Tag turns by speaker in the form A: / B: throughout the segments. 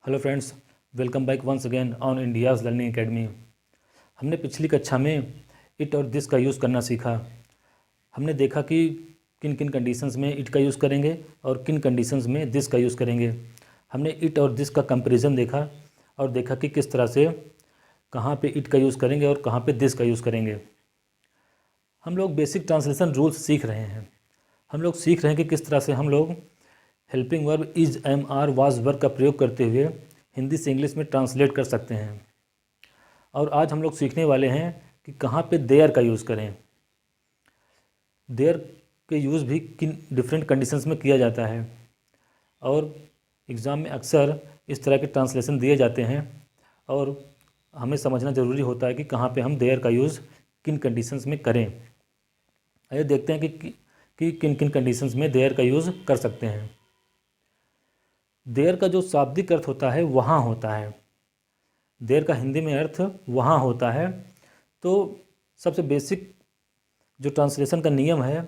A: Hello friends, welcome back once again on India's learning academy. हमने पिछली कक्षा में इट और दिस का यूज़ करना सीखा। हमने देखा कि किन किन कंडीशंस में इट का यूज़ करेंगे और किन कंडीशंस में दिस का यूज़ करेंगे। हमने इट और दिस का कंपैरिजन देखा और देखा कि किस तरह से कहाँ पे इट का यूज़ करेंगे और कहाँ पे दिस का यूज़ करेंगे। हम लोग बेसिक ट्रांसलेशन रूल्स सीख रहे हैं। हम लोग सीख रहे हैं कि किस तरह से हम लोग helping verb is, am, are, was verb का प्रयोग करते हुए हिंदी से इंग्लिश में ट्रांसलेट कर सकते हैं। और आज हम लोग सीखने वाले हैं कि कहाँ पे देयर का यूज़ करें। देयर के यूज़ भी किन डिफरेंट कंडीशंस में किया जाता है और एग्ज़ाम में अक्सर इस तरह के ट्रांसलेशन दिए जाते हैं और हमें समझना ज़रूरी होता है कि कहाँ पे हम देयर का यूज़ किन कंडीशंस में करें। आइए देखते हैं कि किन किन कंडीशंस में देयर का यूज़ कर सकते हैं। देयर का जो शाब्दिक अर्थ होता है वहाँ होता है। देयर का हिंदी में अर्थ वहाँ होता है। तो सबसे बेसिक जो ट्रांसलेशन का नियम है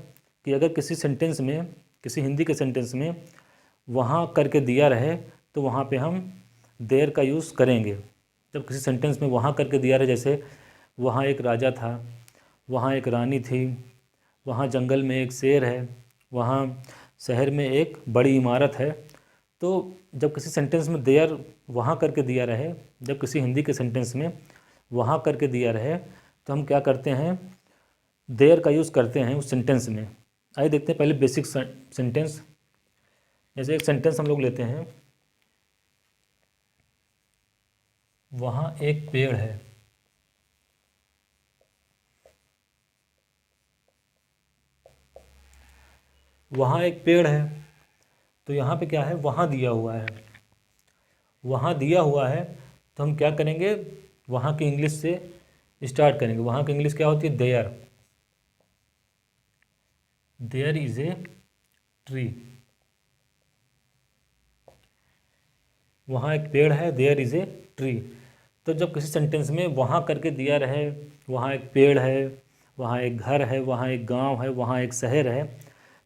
A: कि अगर किसी सेंटेंस में, किसी हिंदी के सेंटेंस में वहाँ करके दिया रहे तो वहाँ पे हम देयर का यूज़ करेंगे। जब किसी सेंटेंस में वहाँ करके दिया रहे, जैसे वहाँ एक राजा था, वहाँ एक रानी थी, वहाँ जंगल में एक शेर है, वहाँ शहर में एक बड़ी इमारत है, तो जब किसी सेंटेंस में देयर वहाँ करके दिया रहे, जब किसी हिंदी के सेंटेंस में वहाँ करके दिया रहे तो हम क्या करते हैं, देयर का यूज़ करते हैं उस सेंटेंस में। आइए देखते हैं पहले बेसिक सेंटेंस। जैसे एक सेंटेंस हम लोग लेते हैं, वहाँ एक पेड़ है। वहाँ एक पेड़ है, तो यहाँ पे क्या है, वहाँ दिया हुआ है। वहाँ दिया हुआ है तो हम क्या करेंगे, वहाँ की इंग्लिश से स्टार्ट करेंगे। वहाँ की इंग्लिश क्या होती है, there. There is a tree. वहाँ एक पेड़ है, देयर इज ए ट्री। तो जब किसी सेंटेंस में वहाँ करके दिया रहे, वहाँ एक पेड़ है, वहाँ एक घर है, वहाँ एक गांव है, वहाँ एक शहर है,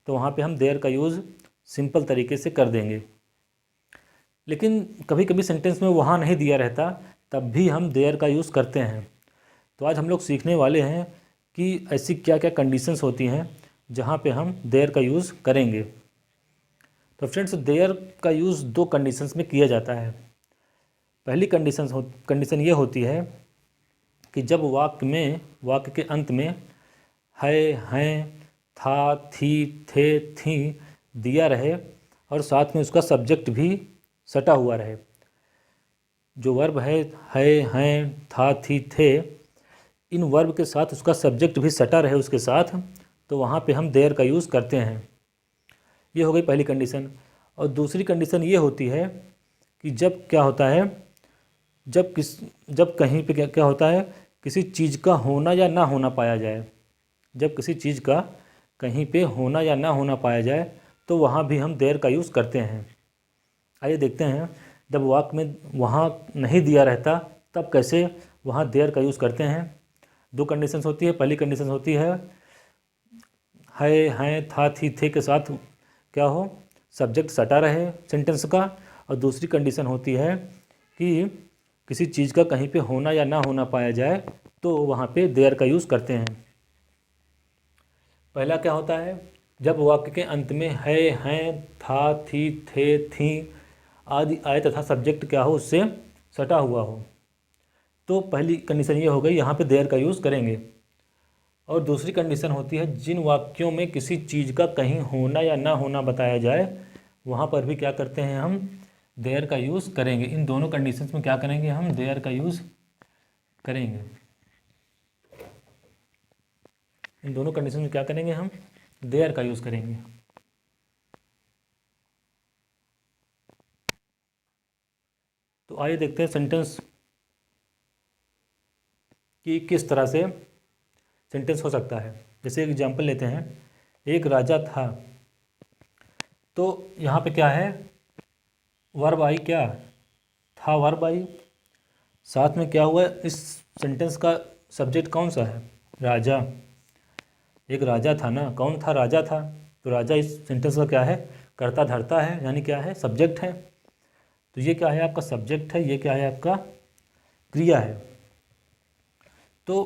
A: तो वहाँ पे हम देयर का यूज़ सिंपल तरीके से कर देंगे। लेकिन कभी कभी सेंटेंस में वहाँ नहीं दिया रहता, तब भी हम देयर का यूज़ करते हैं। तो आज हम लोग सीखने वाले हैं कि ऐसी क्या क्या कंडीशंस होती हैं जहाँ पे हम देयर का यूज़ करेंगे। तो फ्रेंड्स, देयर का यूज़ दो कंडीशंस में किया जाता है। पहली कंडीशन ये होती है कि जब वाक्य के अंत में है, हैं, था, थी, थे, थी दिया रहे और साथ में उसका सब्जेक्ट भी सटा हुआ रहे। जो वर्ब है, हैं, था, थी, थे, इन वर्ब के साथ उसका सब्जेक्ट भी सटा रहे उसके साथ, तो वहाँ पे हम देयर का यूज़ करते हैं। ये हो गई पहली कंडीशन। और दूसरी कंडीशन ये होती है कि जब क्या होता है, जब कहीं पे क्या क्या होता है, किसी चीज़ का होना या ना होना पाया जाए। जब किसी चीज़ का कहीं पे होना या ना होना पाया जाए तो वहाँ भी हम देयर का यूज़ करते हैं। आइए देखते हैं, जब वाक्य में वहाँ नहीं दिया रहता तब कैसे वहाँ देयर का यूज़ करते हैं। दो कंडीशंस होती है। पहली कंडीशन होती है हैं, था, थी, थे के साथ क्या हो, सब्जेक्ट सटा रहे सेंटेंस का। और दूसरी कंडीशन होती है कि किसी चीज़ का कहीं पे होना या ना होना पाया जाए तो वहाँ पे देयर का यूज़ करते हैं। पहला क्या होता है, जब वाक्य के अंत में है, हैं, था, थी, थे, थी आदि आए तथा सब्जेक्ट क्या हो, उससे सटा हुआ हो, तो पहली कंडीशन ये हो गई, यहाँ पे देयर का यूज़ करेंगे। और दूसरी कंडीशन होती है, जिन वाक्यों में किसी चीज़ का कहीं होना या ना होना बताया जाए वहाँ पर भी क्या करते हैं, हम देयर का यूज़ करेंगे। इन दोनों कंडीशंस में क्या करेंगे, हम देयर का यूज़ करेंगे। इन दोनों कंडीशन में क्या करेंगे, हम देयर का यूज़ करेंगे। तो आइए देखते हैं सेंटेंस कि किस तरह से सेंटेंस हो सकता है। जैसे एग्जाम्पल लेते हैं, एक राजा था। तो यहाँ पे क्या है, वर्ब आई, क्या था, वर्ब आई, साथ में क्या हुआ, इस सेंटेंस का सब्जेक्ट कौन सा है, राजा। एक राजा था ना, कौन था, राजा था। तो राजा इस सेंटेंस का क्या है, कर्ता धर्ता है, यानी क्या है, सब्जेक्ट है। तो ये क्या है आपका सब्जेक्ट है, ये क्या है आपका क्रिया है। तो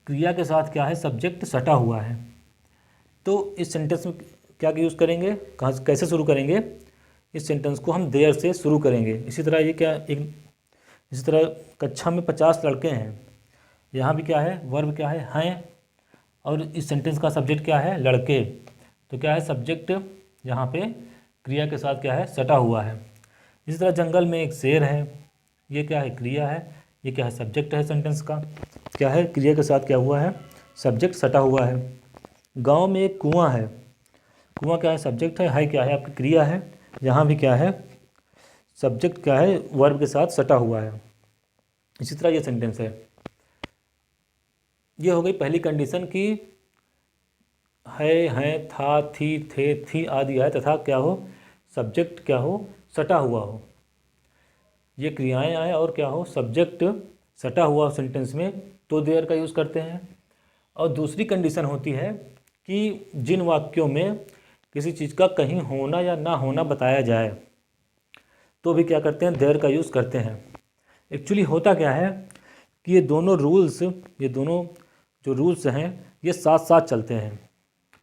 A: क्रिया के साथ क्या है सब्जेक्ट सटा हुआ है। तो इस सेंटेंस में क्या यूज़ करेंगे, कहाँ कैसे शुरू करेंगे, इस सेंटेंस को हम देयर से शुरू करेंगे। इसी तरह ये क्या एक इसी तरह कक्षा में 50 लड़के हैं, यहाँ भी क्या है वर्ब क्या है हैं, और इस सेंटेंस का सब्जेक्ट क्या है लड़के। तो क्या है सब्जेक्ट यहाँ पे क्रिया के साथ क्या है सटा हुआ है। इसी तरह जंगल में एक शेर है, ये क्या है क्रिया है, ये क्या है सब्जेक्ट है सेंटेंस का, क्या है क्रिया के साथ क्या हुआ है सब्जेक्ट सटा हुआ है। गांव में एक कुआं है, कुआं क्या है सब्जेक्ट है क्या है आपकी क्रिया है, यहाँ भी क्या है सब्जेक्ट क्या है वर्ब के साथ सटा हुआ है। इसी तरह ये सेंटेंस है। ये हो गई पहली कंडीशन की है, हैं, था, थी, थे, थी आदि आए तथा क्या हो सब्जेक्ट क्या हो सटा हुआ हो। ये क्रियाएं आए और क्या हो सब्जेक्ट सटा हुआ हो सेंटेंस में, तो देयर का यूज़ करते हैं। और दूसरी कंडीशन होती है कि जिन वाक्यों में किसी चीज़ का कहीं होना या ना होना बताया जाए तो भी क्या करते हैं देयर का यूज़ करते हैं। एक्चुअली होता क्या है कि ये दोनों रूल्स, ये दोनों जो रूल्स हैं ये साथ साथ चलते हैं।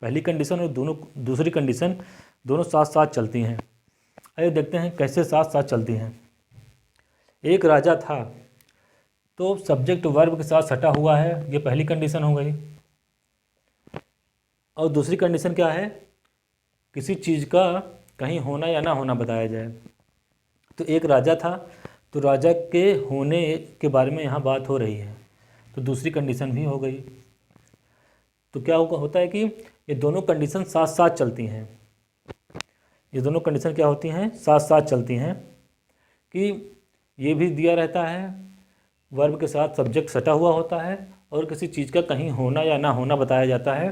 A: पहली कंडीशन और दोनों दूसरी कंडीशन दोनों साथ साथ चलती हैं। आइए देखते हैं कैसे साथ साथ चलती हैं। एक राजा था, तो सब्जेक्ट वर्ब के साथ सटा हुआ है, ये पहली कंडीशन हो गई। और दूसरी कंडीशन क्या है किसी चीज़ का कहीं होना या ना होना बताया जाए। तो एक राजा था, तो राजा के होने के बारे में यहाँ बात हो रही है, तो दूसरी कंडीशन भी हो गई। तो क्या होता है कि ये दोनों कंडीशन साथ साथ चलती हैं। ये दोनों कंडीशन क्या होती हैं साथ साथ चलती हैं कि ये भी दिया रहता है वर्ब के साथ सब्जेक्ट सटा हुआ होता है और किसी चीज़ का कहीं होना या ना होना बताया जाता है,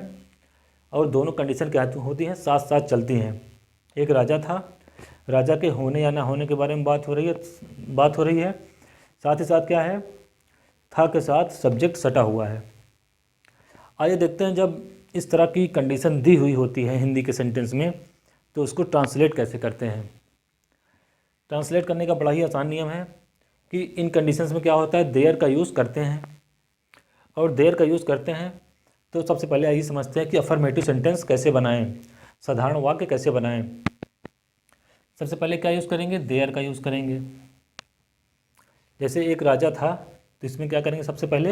A: और दोनों कंडीशन क्या होती हैं साथ साथ चलती हैं। एक राजा था, राजा के होने या ना होने के बारे में बात हो रही है, साथ ही साथ क्या है था के साथ सब्जेक्ट सटा हुआ है। आइए देखते हैं जब इस तरह की कंडीशन दी हुई होती है हिंदी के सेंटेंस में तो उसको ट्रांसलेट कैसे करते हैं। ट्रांसलेट करने का बड़ा ही आसान नियम है कि इन कंडीशंस में क्या होता है देयर का यूज़ करते हैं, और देयर का यूज़ करते हैं तो सबसे पहले यही समझते हैं कि अफर्मेटिव सेंटेंस कैसे बनाएं, साधारण वाक्य कैसे बनाएं। सबसे पहले क्या यूज़ करेंगे देयर का यूज़ करेंगे। जैसे एक राजा था, तो इसमें क्या करेंगे सबसे पहले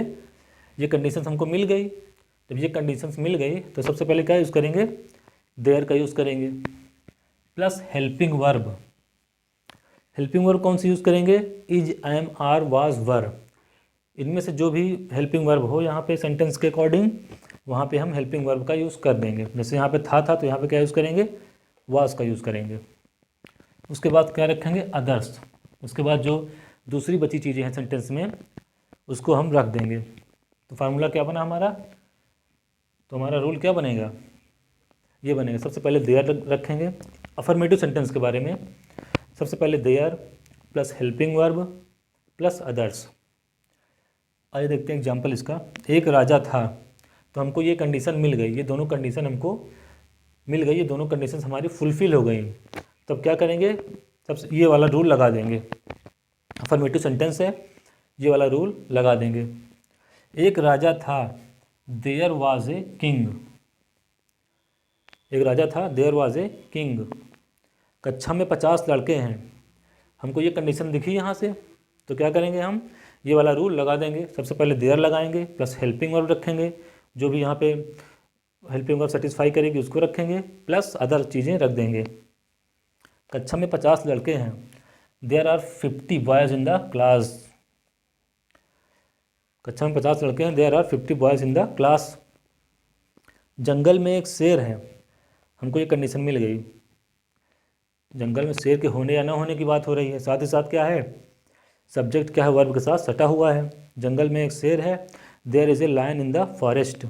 A: ये कंडीशंस हमको मिल गई, जब ये कंडीशंस मिल गई तो सबसे पहले क्या यूज़ करेंगे देयर का यूज़ करेंगे, plus helping verb. Helping verb कौन सी यूज़ करेंगे इज, एम, आर, वाज, वर। इनमें से जो भी हेल्पिंग वर्ब हो यहाँ पे सेंटेंस के अकॉर्डिंग वहाँ पे हम हेल्पिंग वर्ब का यूज़ कर देंगे। जैसे यहाँ पे था तो यहाँ पे क्या यूज़ करेंगे वाज का यूज़ करेंगे। उसके बाद क्या रखेंगे अदर्स। उसके बाद जो दूसरी बची चीज़ें हैं सेंटेंस में उसको हम रख देंगे। तो फार्मूला क्या बना हमारा, तो हमारा रूल क्या बनेगा ये बनेगा। सबसे पहले देयर रखेंगे अफर्मेटिव सेंटेंस के बारे में, सबसे पहले there plus helping verb plus others. आइए देखते हैं एग्जाम्पल इसका। एक राजा था, तो हमको ये कंडीशन मिल गई, ये दोनों कंडीशन हमको मिल गई, ये दोनों कंडीशन हमारी फुलफिल हो गई। तब क्या करेंगे सबसे ये वाला रूल लगा देंगे, अफर्मेटिव सेंटेंस है ये वाला रूल लगा देंगे। एक राजा था, देयर वाज ए किंग। एक राजा था देयर वाज ए किंग। कक्षा में 50 लड़के हैं, हमको ये कंडीशन दिखी यहाँ से, तो क्या करेंगे हम ये वाला रूल लगा देंगे। सबसे पहले देयर लगाएंगे प्लस हेल्पिंग वर्ब रखेंगे, जो भी यहाँ पे हेल्पिंग वर्ब सेटिस्फाई करेगी उसको रखेंगे, प्लस अदर चीज़ें रख देंगे। कक्षा में 50 लड़के हैं, there are 50 boys in the class. कक्षा में 50 लड़के हैं, there are 50 boys in the class. जंगल में एक शेर है, हमको ये कंडीशन मिल गई, जंगल में शेर के होने या ना होने की बात हो रही है। साथ ही साथ क्या है सब्जेक्ट क्या है वर्ब के साथ सटा हुआ है। जंगल में एक शेर है, there is a lion in the forest.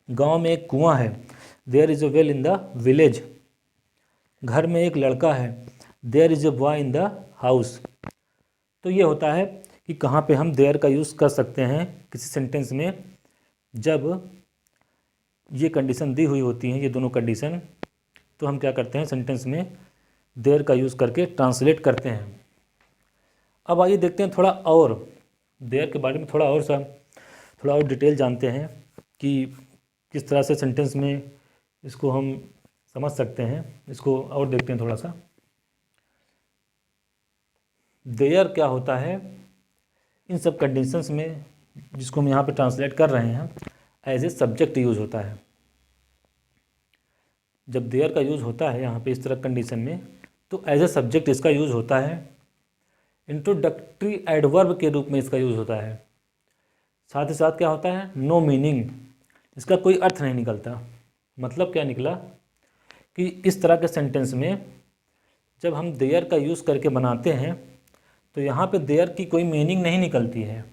A: गांव में एक कुआं है, there is a well in the village. घर में एक लड़का है, there is a boy in the house. तो ये होता है कि कहाँ पे हम देयर का यूज़ कर सकते हैं किसी सेंटेंस में, जब ये कंडीशन दी हुई होती हैं, ये दोनों कंडीशन, तो हम क्या करते हैं सेंटेंस में देयर का यूज़ करके ट्रांसलेट करते हैं। अब आइए देखते हैं थोड़ा और देयर के बारे में, थोड़ा और डिटेल जानते हैं कि किस तरह से सेंटेंस में इसको हम समझ सकते हैं। इसको और देखते हैं थोड़ा सा। देयर क्या होता है इन सब कंडीशंस में, जिसको हम यहाँ पे ट्रांसलेट कर रहे हैं, एज ए सब्जेक्ट यूज़ होता है। जब देयर का यूज़ होता है यहाँ पे इस तरह कंडीशन में, तो एज ए सब्जेक्ट इसका यूज़ होता है। इंट्रोडक्टरी एडवर्ब के रूप में इसका यूज़ होता है। साथ ही साथ क्या होता है, नो मीनिंग, इसका कोई अर्थ नहीं निकलता। मतलब क्या निकला कि इस तरह के सेंटेंस में जब हम देयर का यूज़ करके बनाते हैं तो यहाँ पे देयर की कोई मीनिंग नहीं निकलती है।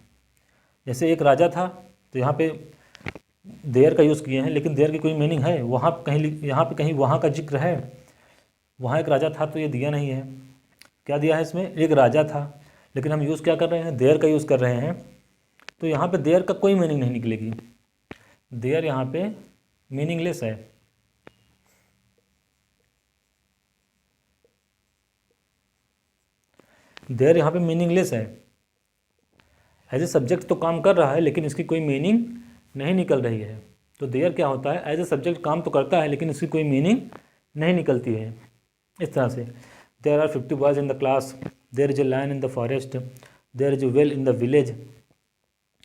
A: जैसे एक राजा था तो यहाँ पे देयर का यूज़ किए हैं, लेकिन देयर की कोई मीनिंग है वहाँ कहीं, यहाँ पे कहीं वहाँ का जिक्र है, वहाँ एक राजा था तो ये दिया नहीं है। क्या दिया है इसमें, एक राजा था, लेकिन हम यूज़ क्या कर रहे हैं, देयर का यूज़ कर रहे हैं। तो यहाँ पे देयर का कोई मीनिंग नहीं निकलेगी। देयर यहाँ पे मीनिंगलेस है। देयर यहाँ पे मीनिंगलेस है। एज ए सब्जेक्ट तो काम कर रहा है लेकिन इसकी कोई मीनिंग नहीं निकल रही है। तो देयर क्या होता है, एज ए सब्जेक्ट काम तो करता है लेकिन इसकी कोई मीनिंग नहीं निकलती है। इस तरह से there are 50 boys in the class, there is a lion in the forest, there is a well in the village,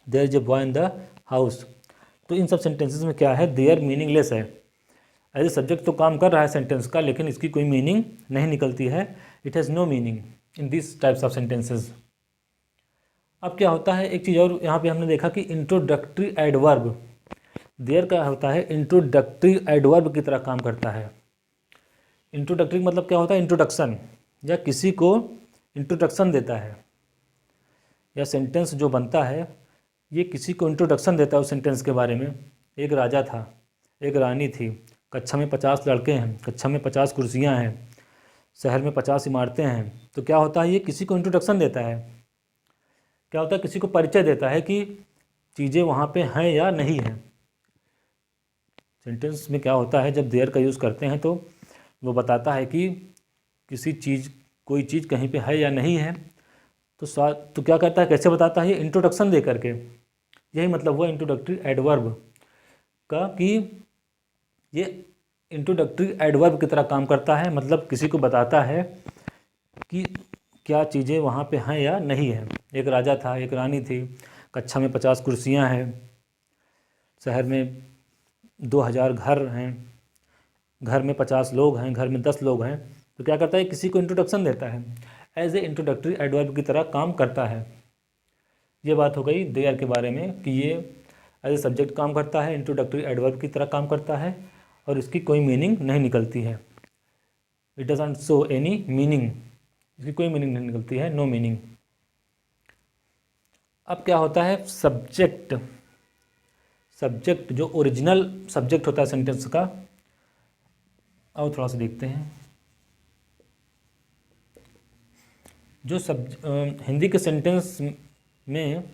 A: there is a boy in the house. तो इन सब सेंटेंसेस में क्या है, देयर मीनिंगलेस है। एज ए सब्जेक्ट तो काम कर रहा है सेंटेंस का, लेकिन इसकी कोई मीनिंग नहीं निकलती है। It has no meaning in this types of sentences. अब क्या होता है, एक चीज़ और यहाँ पे हमने देखा कि इंट्रोडक्टरी एडवर्ब, देयर का होता है इंट्रोडक्टरी एडवर्ब की तरह काम करता है। इंट्रोडक्टरी मतलब क्या होता है, इंट्रोडक्शन, या किसी को इंट्रोडक्शन देता है, या सेंटेंस जो बनता है ये किसी को इंट्रोडक्शन देता है उस सेंटेंस के बारे में। एक राजा था, एक रानी थी, कक्षा में 50 लड़के हैं, कक्षा में 50 कुर्सियाँ हैं, शहर में 50 इमारतें हैं। तो क्या होता है, ये किसी को इंट्रोडक्शन देता है। क्या होता है, किसी को परिचय देता है कि चीज़ें वहाँ पे हैं या नहीं हैं। सेंटेंस में क्या होता है, जब देयर का यूज़ करते हैं तो वो बताता है कि किसी चीज़, कोई चीज़ कहीं पे है या नहीं है। तो क्या करता है, कैसे बताता है, ये इंट्रोडक्शन दे करके। यही मतलब हुआ इंट्रोडक्टरी एडवर्ब का, कि ये इंट्रोडक्टरी एडवर्ब की तरह काम करता है। मतलब किसी को बताता है कि क्या चीज़ें वहाँ पे हैं या नहीं है। एक राजा था, एक रानी थी, कक्षा में 50 कुर्सियाँ हैं, शहर में 2000 घर हैं, घर में 50 लोग हैं, घर में 10 लोग हैं। तो क्या करता है, किसी को इंट्रोडक्शन देता है, एज ए इंट्रोडक्टरी एडवर्ब की तरह काम करता है। ये बात हो गई देयर के बारे में कि ये एज ए सब्जेक्ट काम करता है, इंट्रोडक्टरी एडवर्ब की तरह काम करता है और इसकी कोई मीनिंग नहीं निकलती है। It doesn't show any meaning, इसकी कोई मीनिंग नहीं निकलती है, नो मीनिंग। अब क्या होता है, सब्जेक्ट। सब्जेक्ट जो ओरिजिनल सब्जेक्ट होता है सेंटेंस का, और थोड़ा सा देखते हैं। जो हिंदी के सेंटेंस में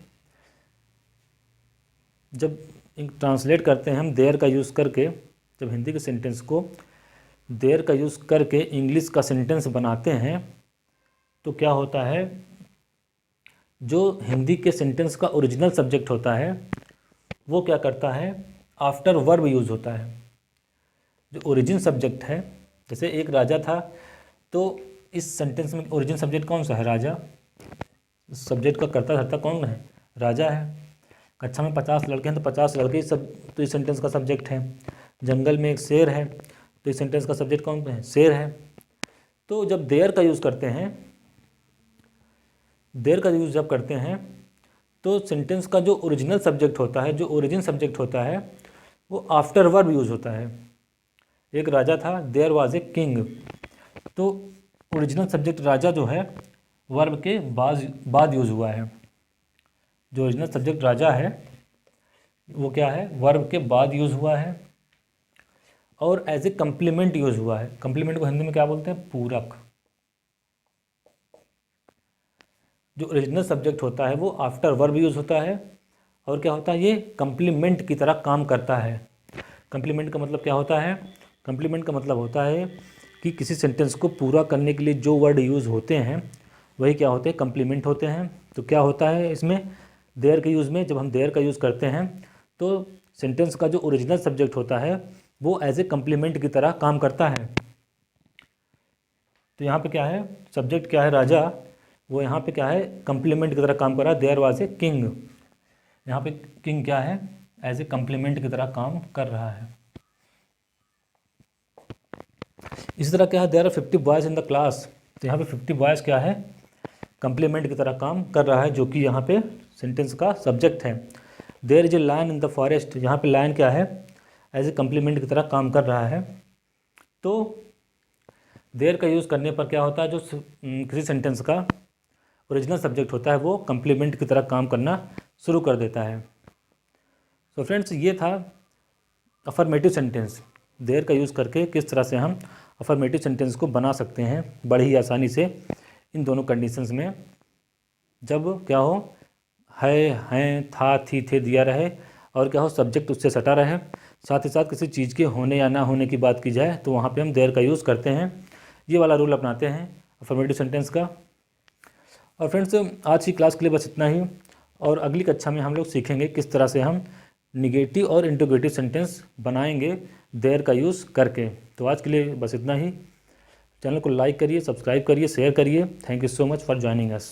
A: जब ट्रांसलेट करते हैं हम देयर का यूज़ करके, जब हिंदी के सेंटेंस को देयर का यूज़ करके इंग्लिश का सेंटेंस बनाते हैं, तो क्या होता है, जो हिंदी के सेंटेंस का ओरिजिनल सब्जेक्ट होता है वो क्या करता है, आफ्टर वर्ब यूज़ होता है। जो ओरिजिन सब्जेक्ट है, जैसे एक राजा था, तो इस सेंटेंस में ओरिजिन सब्जेक्ट कौन सा है, राजा। सब्जेक्ट का कर्ता धर्ता कौन है, राजा है। कक्षा में 50 लड़के हैं तो 50 लड़के सब तो इस सेंटेंस का सब्जेक्ट है। जंगल में एक शेर है तो इस सेंटेंस का सब्जेक्ट कौन है, शेर है। तो जब देयर का यूज़ करते हैं, देयर का यूज़ जब करते हैं तो सेंटेंस का जो ओरिजिनल सब्जेक्ट होता है, जो ओरिजिन सब्जेक्ट होता है, वो आफ्टर वर्ब यूज़ होता है। एक राजा था, देयर वाज ए किंग, तो ओरिजिनल सब्जेक्ट राजा जो है वर्ब के बाद यूज़ हुआ है। जो ओरिजिनल सब्जेक्ट राजा है वो क्या है, वर्ब के बाद यूज़ हुआ है और एज ए कम्प्लीमेंट यूज़ हुआ है। कम्प्लीमेंट को हिंदी में क्या बोलते हैं, पूरक। जो ओरिजिनल सब्जेक्ट होता है वो आफ्टर वर्ब यूज़ होता है और क्या होता है, ये कम्प्लीमेंट की तरह काम करता है। कम्प्लीमेंट का मतलब क्या होता है, कम्प्लीमेंट का मतलब होता है कि किसी सेंटेंस को पूरा करने के लिए जो वर्ड यूज़ होते हैं वही क्या होते हैं, कंप्लीमेंट होते हैं। तो क्या होता है इसमें देयर के यूज़ में, जब हम देयर का यूज़ करते हैं तो सेंटेंस का जो ओरिजिनल सब्जेक्ट होता है वो एज ए कंप्लीमेंट की तरह काम करता है। तो यहाँ पे क्या है, सब्जेक्ट क्या है राजा, वो यहाँ पे क्या है कंप्लीमेंट की तरह काम कर रहा है। देयर वाज ए किंग, यहाँ पे किंग क्या है, एज ए कंप्लीमेंट की तरह काम कर रहा है। इसी तरह क्या है, there are 50 boys in the class, तो यहाँ पे 50 बॉयज़ क्या है, कंप्लीमेंट की तरह काम कर रहा है, जो कि यहाँ पे सेंटेंस का सब्जेक्ट है। There is a lion in the forest, यहाँ पे लायन क्या है, एज ए कंप्लीमेंट की तरह काम कर रहा है। तो देयर का यूज़ करने पर क्या होता है, जो किसी सेंटेंस का ओरिजिनल सब्जेक्ट होता है वो कंप्लीमेंट की तरह काम करना शुरू कर देता है। तो फ्रेंड्स ये था अफर्मेटिव सेंटेंस, देयर का यूज़ करके किस तरह से हम अफर्मेटिव सेंटेंस को बना सकते हैं बड़ी ही आसानी से इन दोनों कंडीशंस में, जब क्या हो, है, हैं, था, थी, थे दिया रहे और क्या हो सब्जेक्ट उससे सटा रहे, साथ ही साथ किसी चीज़ के होने या ना होने की बात की जाए तो वहाँ पे हम देयर का यूज़ करते हैं। ये वाला रूल अपनाते हैं अफर्मेटिव सेंटेंस का। और फ्रेंड्स आज की क्लास के लिए बस इतना ही, और अगली कक्षा में हम लोग सीखेंगे किस तरह से हम निगेटिव और इंटीग्रेटिव सेंटेंस बनाएंगे देयर का यूज़ करके। तो आज के लिए बस इतना ही। चैनल को लाइक करिए, सब्सक्राइब करिए, शेयर करिए। Thank you so much for joining us.